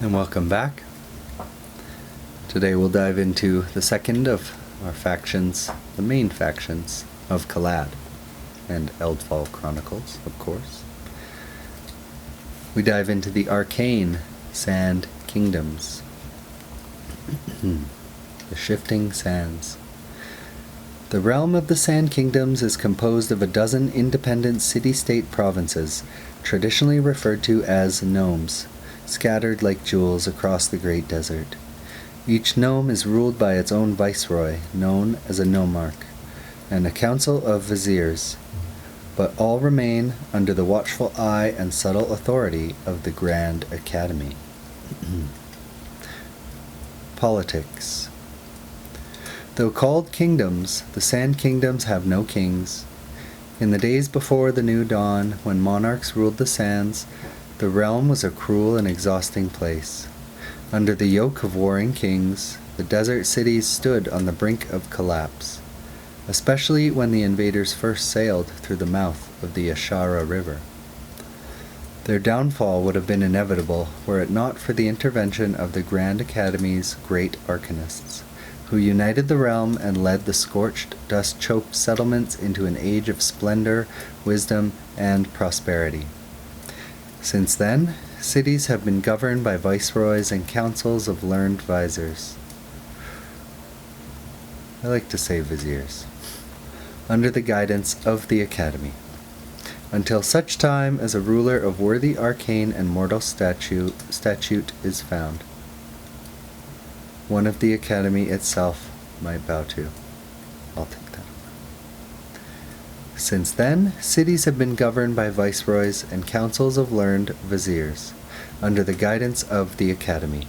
And welcome back. Today we'll dive into the second of our factions, the main factions of Kalad and Eldfall Chronicles, of course. We dive into the arcane Sand Kingdoms. The Shifting Sands. The realm of the Sand Kingdoms is composed of a dozen independent city-state provinces, traditionally referred to as nomes, scattered like jewels across the great desert. Each nome is ruled by its own viceroy, known as a nomarch, and a council of viziers, but all remain under the watchful eye and subtle authority of the Grand Academy. Politics. Though called kingdoms, the Sand Kingdoms have no kings. In the days before the New Dawn, when monarchs ruled the sands, the realm was a cruel and exhausting place. Under the yoke of warring kings, the desert cities stood on the brink of collapse, especially when the invaders first sailed through the mouth of the Ashara River. Their downfall would have been inevitable were it not for the intervention of the Grand Academy's great arcanists, who united the realm and led the scorched, dust-choked settlements into an age of splendor, wisdom, and prosperity. Since then, cities have been governed by viceroys and councils of learned visors. I like to say viziers, under the guidance of the Academy, until such time as a ruler of worthy arcane and mortal statute is found. One of the Academy itself might bow to. I'll take that. Since then, cities have been governed by viceroys and councils of learned viziers, under the guidance of the Academy,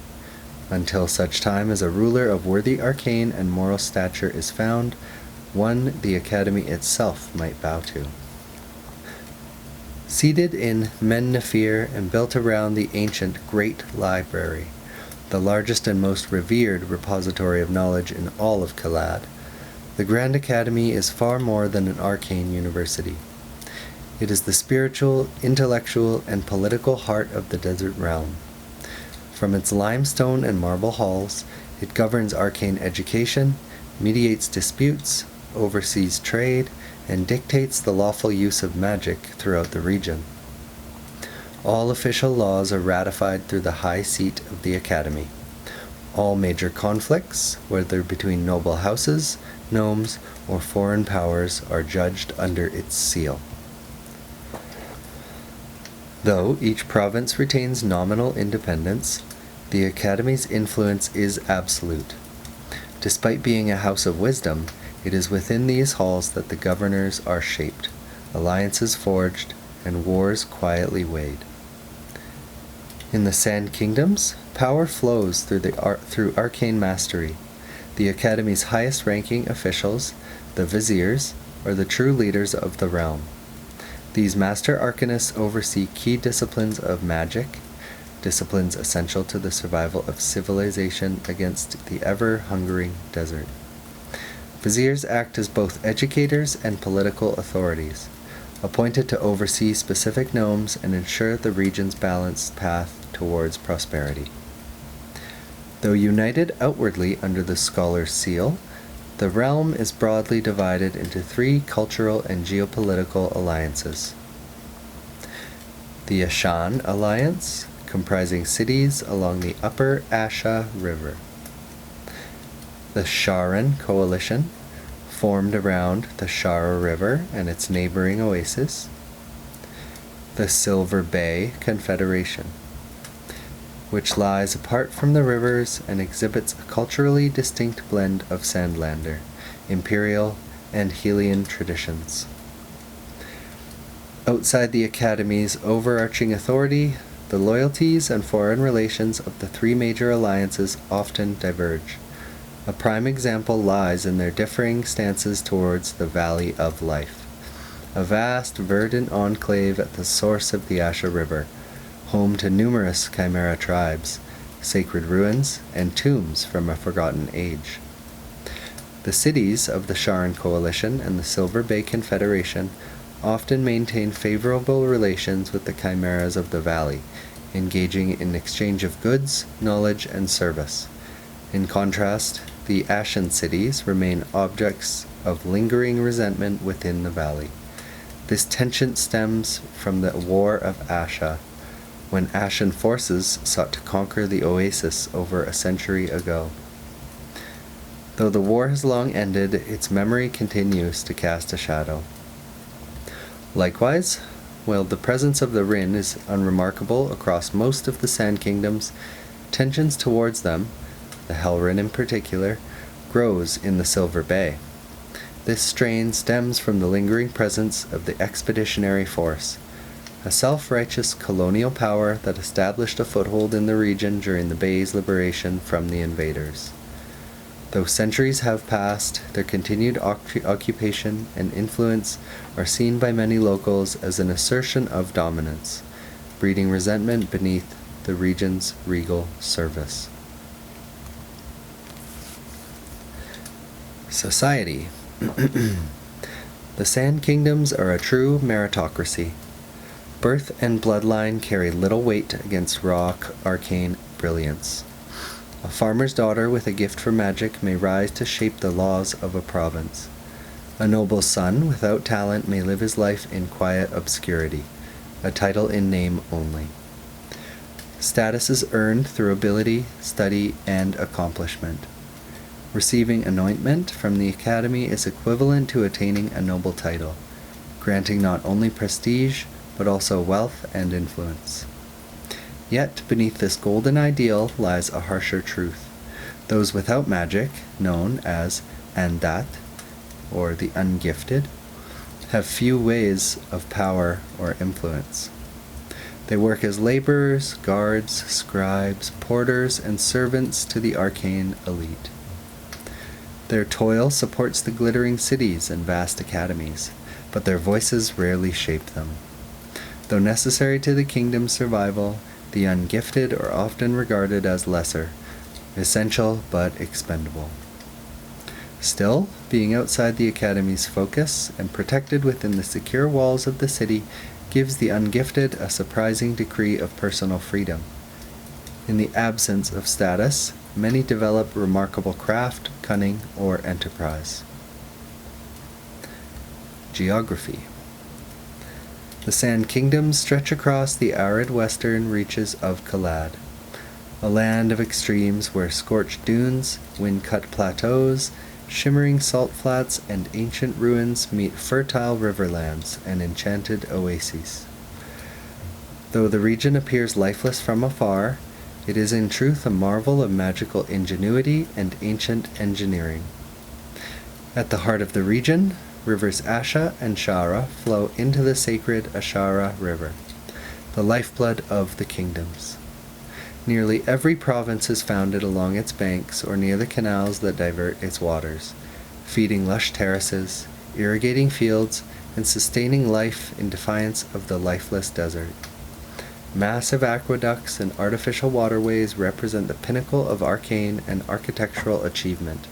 until such time as a ruler of worthy arcane and moral stature is found, one the Academy itself might bow to. Seated in Men-Nephir and built around the ancient Great Library, the largest and most revered repository of knowledge in all of Kalad, the Grand Academy is far more than an arcane university. It is the spiritual, intellectual, and political heart of the desert realm. From its limestone and marble halls, it governs arcane education, mediates disputes, oversees trade, and dictates the lawful use of magic throughout the region. All official laws are ratified through the high seat of the Academy. All major conflicts, whether between noble houses, nomes, or foreign powers, are judged under its seal. Though each province retains nominal independence, the Academy's influence is absolute. Despite being a house of wisdom, it is within these halls that the governors are shaped, alliances forged, and wars quietly weighed. In the Sand Kingdoms, power flows through arcane mastery. The Academy's highest-ranking officials, the viziers, are the true leaders of the realm. These master arcanists oversee key disciplines of magic, disciplines essential to the survival of civilization against the ever-hungering desert. Viziers act as both educators and political authorities, appointed to oversee specific nomes and ensure the region's balanced path towards prosperity. Though united outwardly under the scholar's seal, the realm is broadly divided into three cultural and geopolitical alliances. The Ashan Alliance, comprising cities along the upper Asha River. The Sharan Coalition, formed around the Shara River and its neighboring oasis. The Silver Bay Confederation, which lies apart from the rivers and exhibits a culturally distinct blend of Sandlander, Imperial, and Helian traditions. Outside the Academy's overarching authority, the loyalties and foreign relations of the three major alliances often diverge. A prime example lies in their differing stances towards the Valley of Life, a vast verdant enclave at the source of the Asha River, home to numerous chimera tribes, sacred ruins, and tombs from a forgotten age. The cities of the Sharan Coalition and the Silver Bay Confederation often maintain favorable relations with the chimeras of the valley, engaging in exchange of goods, knowledge, and service. In contrast, the Ashen cities remain objects of lingering resentment within the valley. This tension stems from the War of Asha, when Ashen forces sought to conquer the oasis over a century ago. Though the war has long ended, its memory continues to cast a shadow. Likewise, while the presence of the Rin is unremarkable across most of the Sand Kingdoms, tensions towards them, the Hellrin in particular, grows in the Silver Bay. This strain stems from the lingering presence of the Expeditionary Force, a self-righteous colonial power that established a foothold in the region during the Bay's liberation from the invaders. Though centuries have passed, their continued occupation and influence are seen by many locals as an assertion of dominance, breeding resentment beneath the region's regal service. Society. The Sand Kingdoms are a true meritocracy. Birth and bloodline carry little weight against raw arcane brilliance. A farmer's daughter with a gift for magic may rise to shape the laws of a province. A noble's son without talent may live his life in quiet obscurity, a title in name only. Status is earned through ability, study, and accomplishment. Receiving anointment from the academy is equivalent to attaining a noble title, granting not only prestige, but also wealth and influence. Yet, beneath this golden ideal lies a harsher truth. Those without magic, known as Andat, or the ungifted, have few ways of power or influence. They work as laborers, guards, scribes, porters, and servants to the arcane elite. Their toil supports the glittering cities and vast academies, but their voices rarely shape them. Though necessary to the kingdom's survival, the ungifted are often regarded as lesser, essential but expendable. Still, being outside the academy's focus and protected within the secure walls of the city gives the ungifted a surprising degree of personal freedom. In the absence of status, many develop remarkable craft, cunning, or enterprise. Geography. The Sand Kingdoms stretch across the arid western reaches of Kalad, a land of extremes where scorched dunes, wind-cut plateaus, shimmering salt flats, and ancient ruins meet fertile riverlands and enchanted oases. Though the region appears lifeless from afar, it is in truth a marvel of magical ingenuity and ancient engineering. At the heart of the region, rivers Asha and Shara flow into the sacred Ashara River, the lifeblood of the kingdoms. Nearly every province is founded along its banks or near the canals that divert its waters, feeding lush terraces, irrigating fields, and sustaining life in defiance of the lifeless desert. Massive aqueducts and artificial waterways represent the pinnacle of arcane and architectural achievement,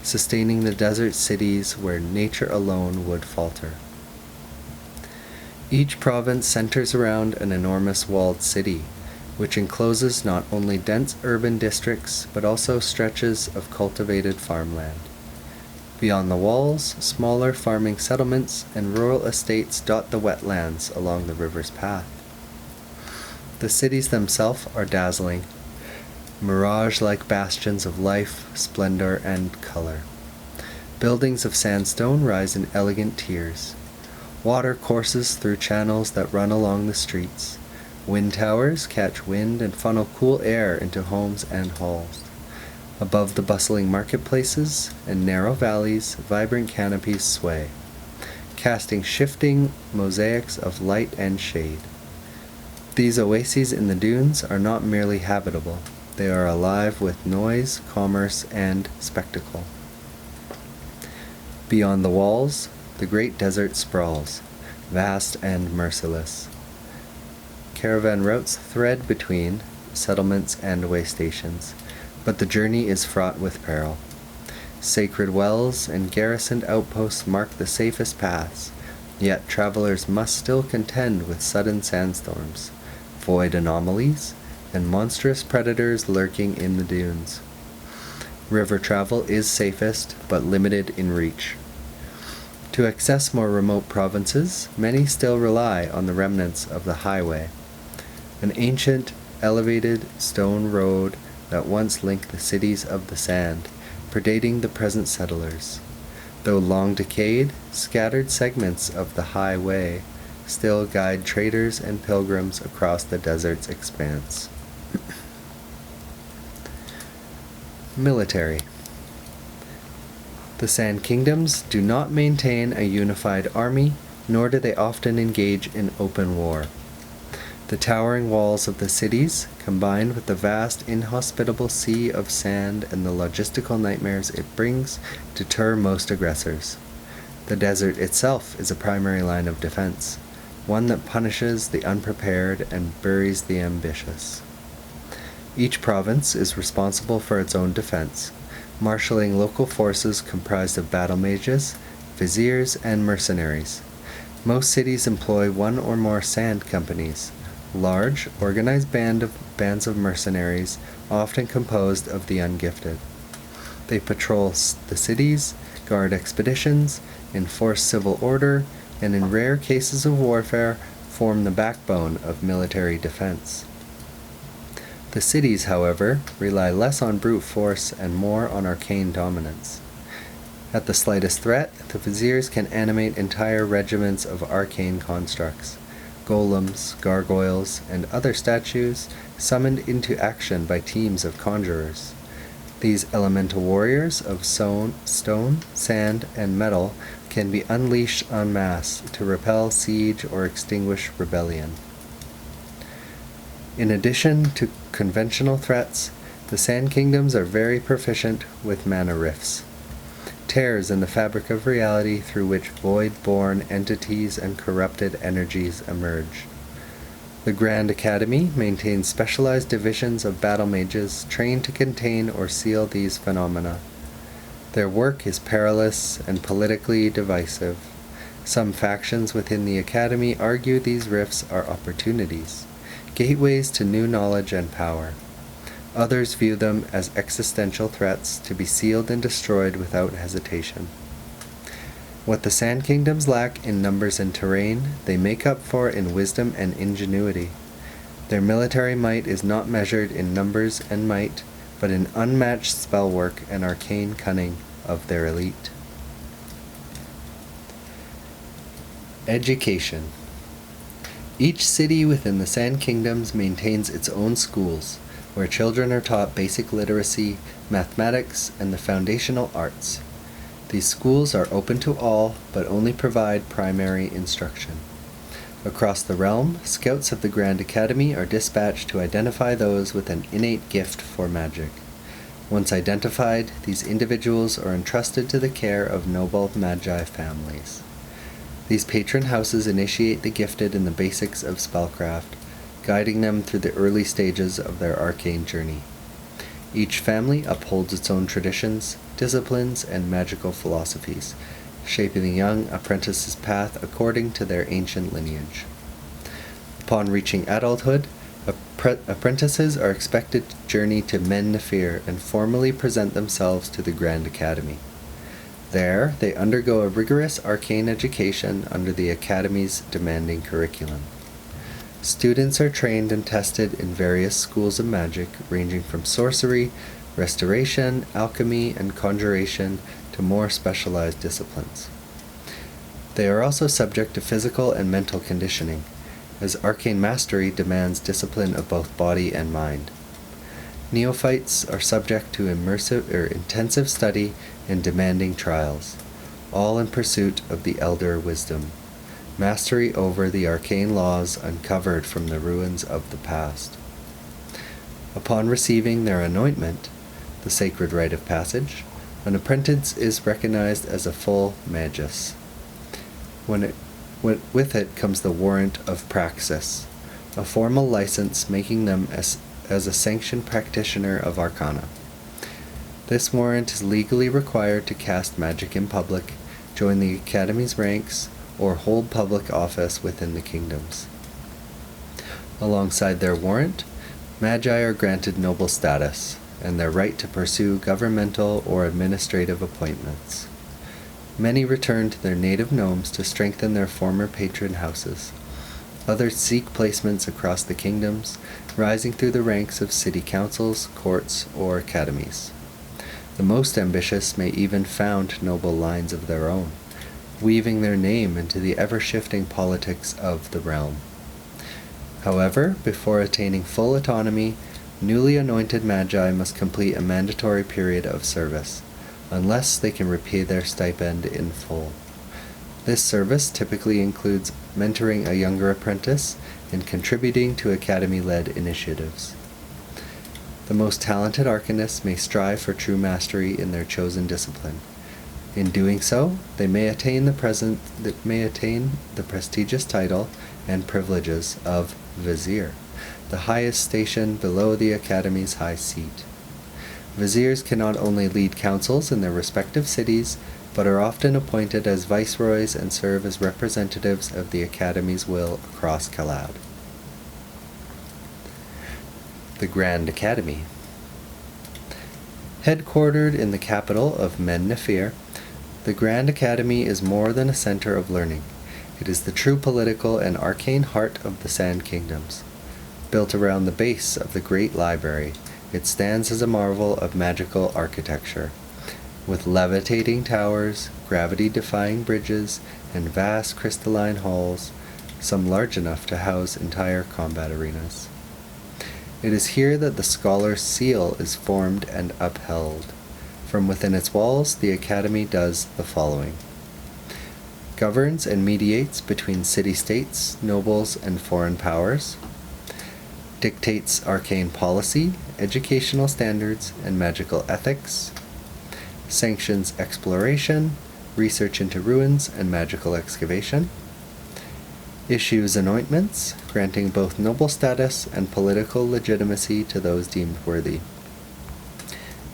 sustaining the desert cities where nature alone would falter. Each province centers around an enormous walled city, which encloses not only dense urban districts, but also stretches of cultivated farmland. Beyond the walls, smaller farming settlements and rural estates dot the wetlands along the river's path. The cities themselves are dazzling, mirage-like bastions of life, splendor, and color. Buildings of sandstone rise in elegant tiers. Water courses through channels that run along the streets. Wind towers catch wind and funnel cool air into homes and halls. Above the bustling marketplaces and narrow valleys, vibrant canopies sway, casting shifting mosaics of light and shade. These oases in the dunes are not merely habitable. They are alive with noise, commerce, and spectacle. Beyond the walls, the great desert sprawls, vast and merciless. Caravan routes thread between settlements and way stations, but the journey is fraught with peril. Sacred wells and garrisoned outposts mark the safest paths, yet travelers must still contend with sudden sandstorms, void anomalies, and monstrous predators lurking in the dunes. River travel is safest, but limited in reach. To access more remote provinces, many still rely on the remnants of the highway, an ancient, elevated stone road that once linked the cities of the sand, predating the present settlers. Though long decayed, scattered segments of the highway still guide traders and pilgrims across the desert's expanse. Military. The Sand Kingdoms do not maintain a unified army, nor do they often engage in open war. The towering walls of the cities, combined with the vast inhospitable sea of sand and the logistical nightmares it brings, deter most aggressors. The desert itself is a primary line of defense, one that punishes the unprepared and buries the ambitious. Each province is responsible for its own defense, marshalling local forces comprised of battle mages, viziers, and mercenaries. Most cities employ one or more sand companies, large, organized bands of mercenaries, often composed of the ungifted. They patrol the cities, guard expeditions, enforce civil order, and in rare cases of warfare, form the backbone of military defense. The cities, however, rely less on brute force and more on arcane dominance. At the slightest threat, the viziers can animate entire regiments of arcane constructs, golems, gargoyles, and other statues summoned into action by teams of conjurers. These elemental warriors of stone, sand, and metal can be unleashed en masse to repel siege or extinguish rebellion. In addition to conventional threats, the Sand Kingdoms are very proficient with mana rifts, tears in the fabric of reality through which void-born entities and corrupted energies emerge. The Grand Academy maintains specialized divisions of battle mages trained to contain or seal these phenomena. Their work is perilous and politically divisive. Some factions within the Academy argue these rifts are opportunities, gateways to new knowledge and power. Others view them as existential threats to be sealed and destroyed without hesitation. What the Sand Kingdoms lack in numbers and terrain, they make up for in wisdom and ingenuity. Their military might is not measured in numbers and might, but in unmatched spell work and arcane cunning of their elite. Education. Each city within the Sand Kingdoms maintains its own schools, where children are taught basic literacy, mathematics, and the foundational arts. These schools are open to all, but only provide primary instruction. Across the realm, scouts of the Grand Academy are dispatched to identify those with an innate gift for magic. Once identified, these individuals are entrusted to the care of noble magi families. These patron houses initiate the gifted in the basics of spellcraft, guiding them through the early stages of their arcane journey. Each family upholds its own traditions, disciplines, and magical philosophies, shaping the young apprentice's path according to their ancient lineage. Upon reaching adulthood, apprentices are expected to journey to Men Nephir and formally present themselves to the Grand Academy. There, they undergo a rigorous arcane education under the Academy's demanding curriculum. Students are trained and tested in various schools of magic, ranging from sorcery, restoration, alchemy, and conjuration to more specialized disciplines. They are also subject to physical and mental conditioning, as arcane mastery demands discipline of both body and mind. Neophytes are subject to intensive study and demanding trials, all in pursuit of the elder wisdom, mastery over the arcane laws uncovered from the ruins of the past. Upon receiving their anointment, the sacred rite of passage, an apprentice is recognized as a full magus. With it comes the warrant of praxis, a formal license making them as a sanctioned practitioner of arcana. This warrant is legally required to cast magic in public, join the Academy's ranks, or hold public office within the kingdoms. Alongside their warrant, magi are granted noble status and their right to pursue governmental or administrative appointments. Many return to their native nomes to strengthen their former patron houses. Others seek placements across the kingdoms, rising through the ranks of city councils, courts, or academies. The most ambitious may even found noble lines of their own, weaving their name into the ever-shifting politics of the realm. However, before attaining full autonomy, newly anointed magi must complete a mandatory period of service, unless they can repay their stipend in full. This service typically includes mentoring a younger apprentice and contributing to academy-led initiatives. The most talented arcanists may strive for true mastery in their chosen discipline. In doing so, they may attain the prestigious title and privileges of Vizier, the highest station below the Academy's high seat. Viziers can not only lead councils in their respective cities, but are often appointed as viceroys and serve as representatives of the Academy's will across Kalad. The Grand Academy. Headquartered in the capital of Men-Nephir, the Grand Academy is more than a center of learning. It is the true political and arcane heart of the Sand Kingdoms. Built around the base of the Great Library, it stands as a marvel of magical architecture, with levitating towers, gravity-defying bridges, and vast crystalline halls, some large enough to house entire combat arenas. It is here that the scholar's seal is formed and upheld. From within its walls, the Academy does the following: governs and mediates between city-states, nobles, and foreign powers, dictates arcane policy, educational standards, and magical ethics, sanctions exploration, research into ruins, and magical excavation, issues anointments, granting both noble status and political legitimacy to those deemed worthy,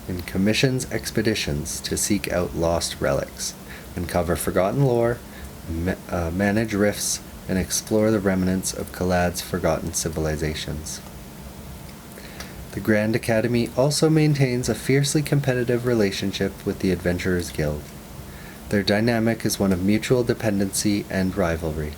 and commissions expeditions to seek out lost relics, uncover forgotten lore, manage rifts, and explore the remnants of Kalad's forgotten civilizations. The Grand Academy also maintains a fiercely competitive relationship with the Adventurers Guild. Their dynamic is one of mutual dependency and rivalry.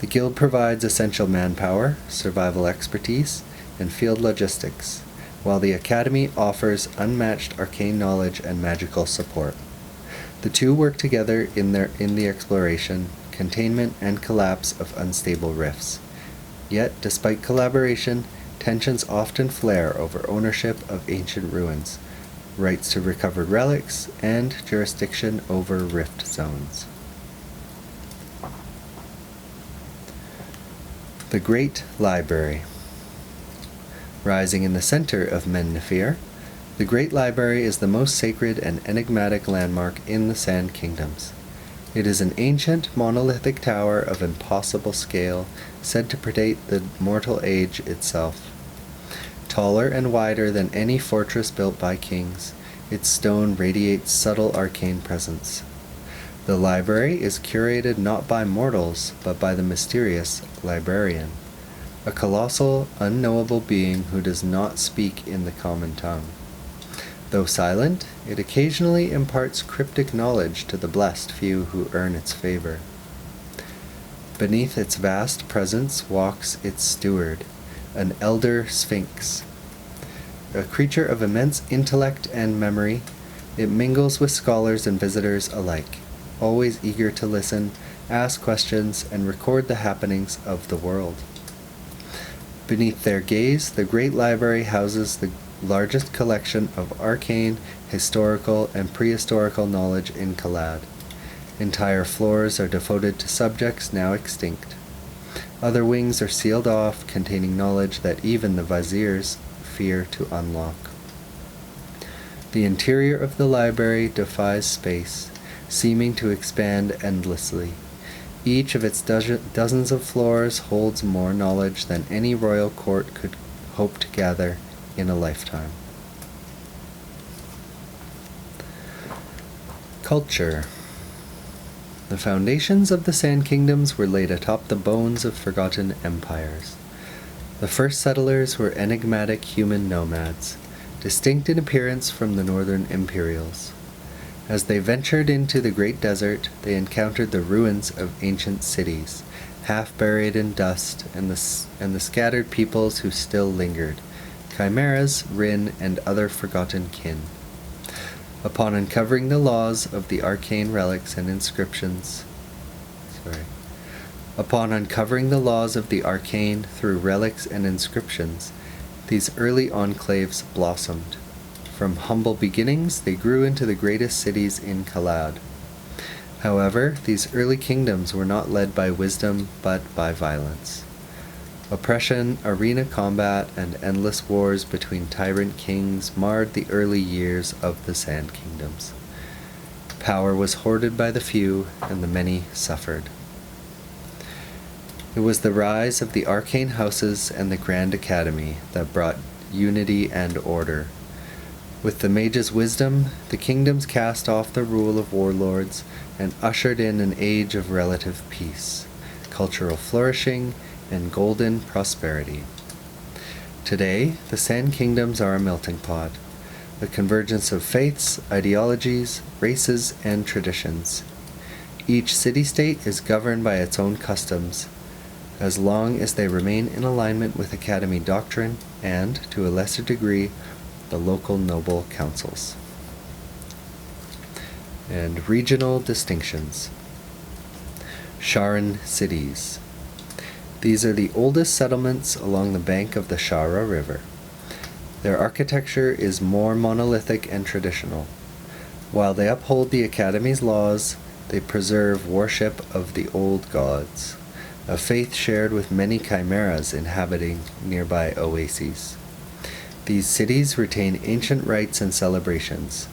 The Guild provides essential manpower, survival expertise, and field logistics, while the Academy offers unmatched arcane knowledge and magical support. The two work together in the exploration, containment, and collapse of unstable rifts. Yet, despite collaboration, tensions often flare over ownership of ancient ruins, rights to recovered relics, and jurisdiction over rift zones. The Great Library. Rising in the center of Men-Nephir, the Great Library is the most sacred and enigmatic landmark in the Sand Kingdoms. It is an ancient, monolithic tower of impossible scale, said to predate the mortal age itself. Taller and wider than any fortress built by kings, its stone radiates subtle arcane presence. The library is curated not by mortals, but by the mysterious librarian, a colossal, unknowable being who does not speak in the common tongue. Though silent, it occasionally imparts cryptic knowledge to the blessed few who earn its favor. Beneath its vast presence walks its steward, an elder sphinx. A creature of immense intellect and memory, it mingles with scholars and visitors alike, always eager to listen, ask questions, and record the happenings of the world. Beneath their gaze, the Great Library houses the largest collection of arcane, historical, and prehistorical knowledge in Kalad. Entire floors are devoted to subjects now extinct. Other wings are sealed off, containing knowledge that even the viziers fear to unlock. The interior of the library defies space, seeming to expand endlessly. Each of its dozens of floors holds more knowledge than any royal court could hope to gather in a lifetime. Culture. The foundations of the Sand Kingdoms were laid atop the bones of forgotten empires. The first settlers were enigmatic human nomads, distinct in appearance from the northern Imperials. As they ventured into the great desert, they encountered the ruins of ancient cities, half buried in dust, and the scattered peoples who still lingered, chimeras, Rin, and other forgotten kin. Upon uncovering the laws of the arcane relics and inscriptions, Upon uncovering the laws of the arcane through relics and inscriptions, these early enclaves blossomed. From humble beginnings, they grew into the greatest cities in Kalad. However, these early kingdoms were not led by wisdom, but by violence. Oppression, arena combat, and endless wars between tyrant kings marred the early years of the Sand Kingdoms. Power was hoarded by the few, and the many suffered. It was the rise of the arcane houses and the Grand Academy that brought unity and order. With the mage's wisdom, the kingdoms cast off the rule of warlords and ushered in an age of relative peace, cultural flourishing, and golden prosperity. Today, the Sand Kingdoms are a melting pot, a convergence of faiths, ideologies, races, and traditions. Each city-state is governed by its own customs, as long as they remain in alignment with Academy doctrine and, to a lesser degree, the local noble councils. And regional distinctions. Sharan cities. These are the oldest settlements along the bank of the Shara River. Their architecture is more monolithic and traditional. While they uphold the Academy's laws, they preserve worship of the old gods, a faith shared with many chimeras inhabiting nearby oases. These cities retain ancient rites and celebrations,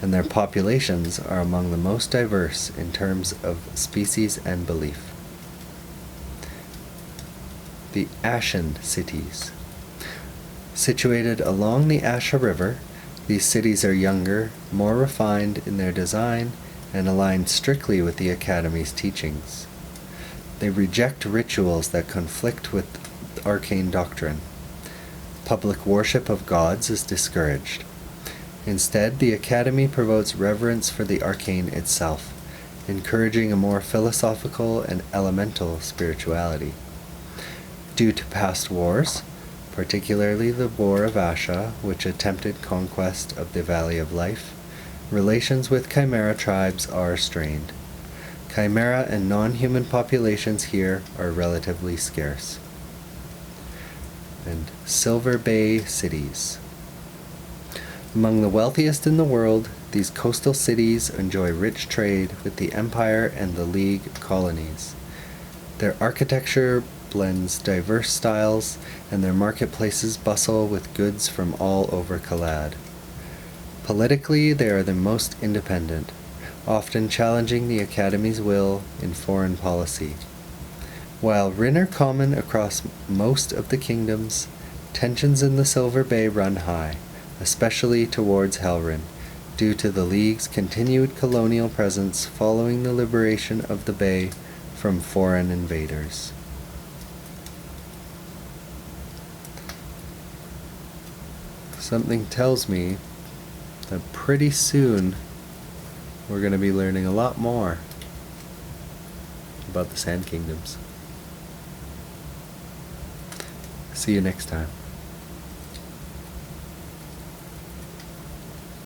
and their populations are among the most diverse in terms of species and belief. The Ashen cities. Situated along the Asha River, these cities are younger, more refined in their design, and aligned strictly with the Academy's teachings. They reject rituals that conflict with arcane doctrine. Public worship of gods is discouraged. Instead, the Academy promotes reverence for the arcane itself, encouraging a more philosophical and elemental spirituality. Due to past wars, particularly the War of Asha, which attempted conquest of the Valley of Life, relations with Chimera tribes are strained. Chimera and non-human populations here are relatively scarce. And Silver Bay cities. Among the wealthiest in the world, these coastal cities enjoy rich trade with the Empire and the League colonies. Their architecture blends diverse styles, and their marketplaces bustle with goods from all over Kalad. Politically, they are the most independent, often challenging the Academy's will in foreign policy. While Rin are common across most of the kingdoms, tensions in the Silver Bay run high, especially towards Helrin, due to the League's continued colonial presence following the liberation of the Bay from foreign invaders. Something tells me that pretty soon we're going to be learning a lot more about the Sand Kingdoms. See you next time.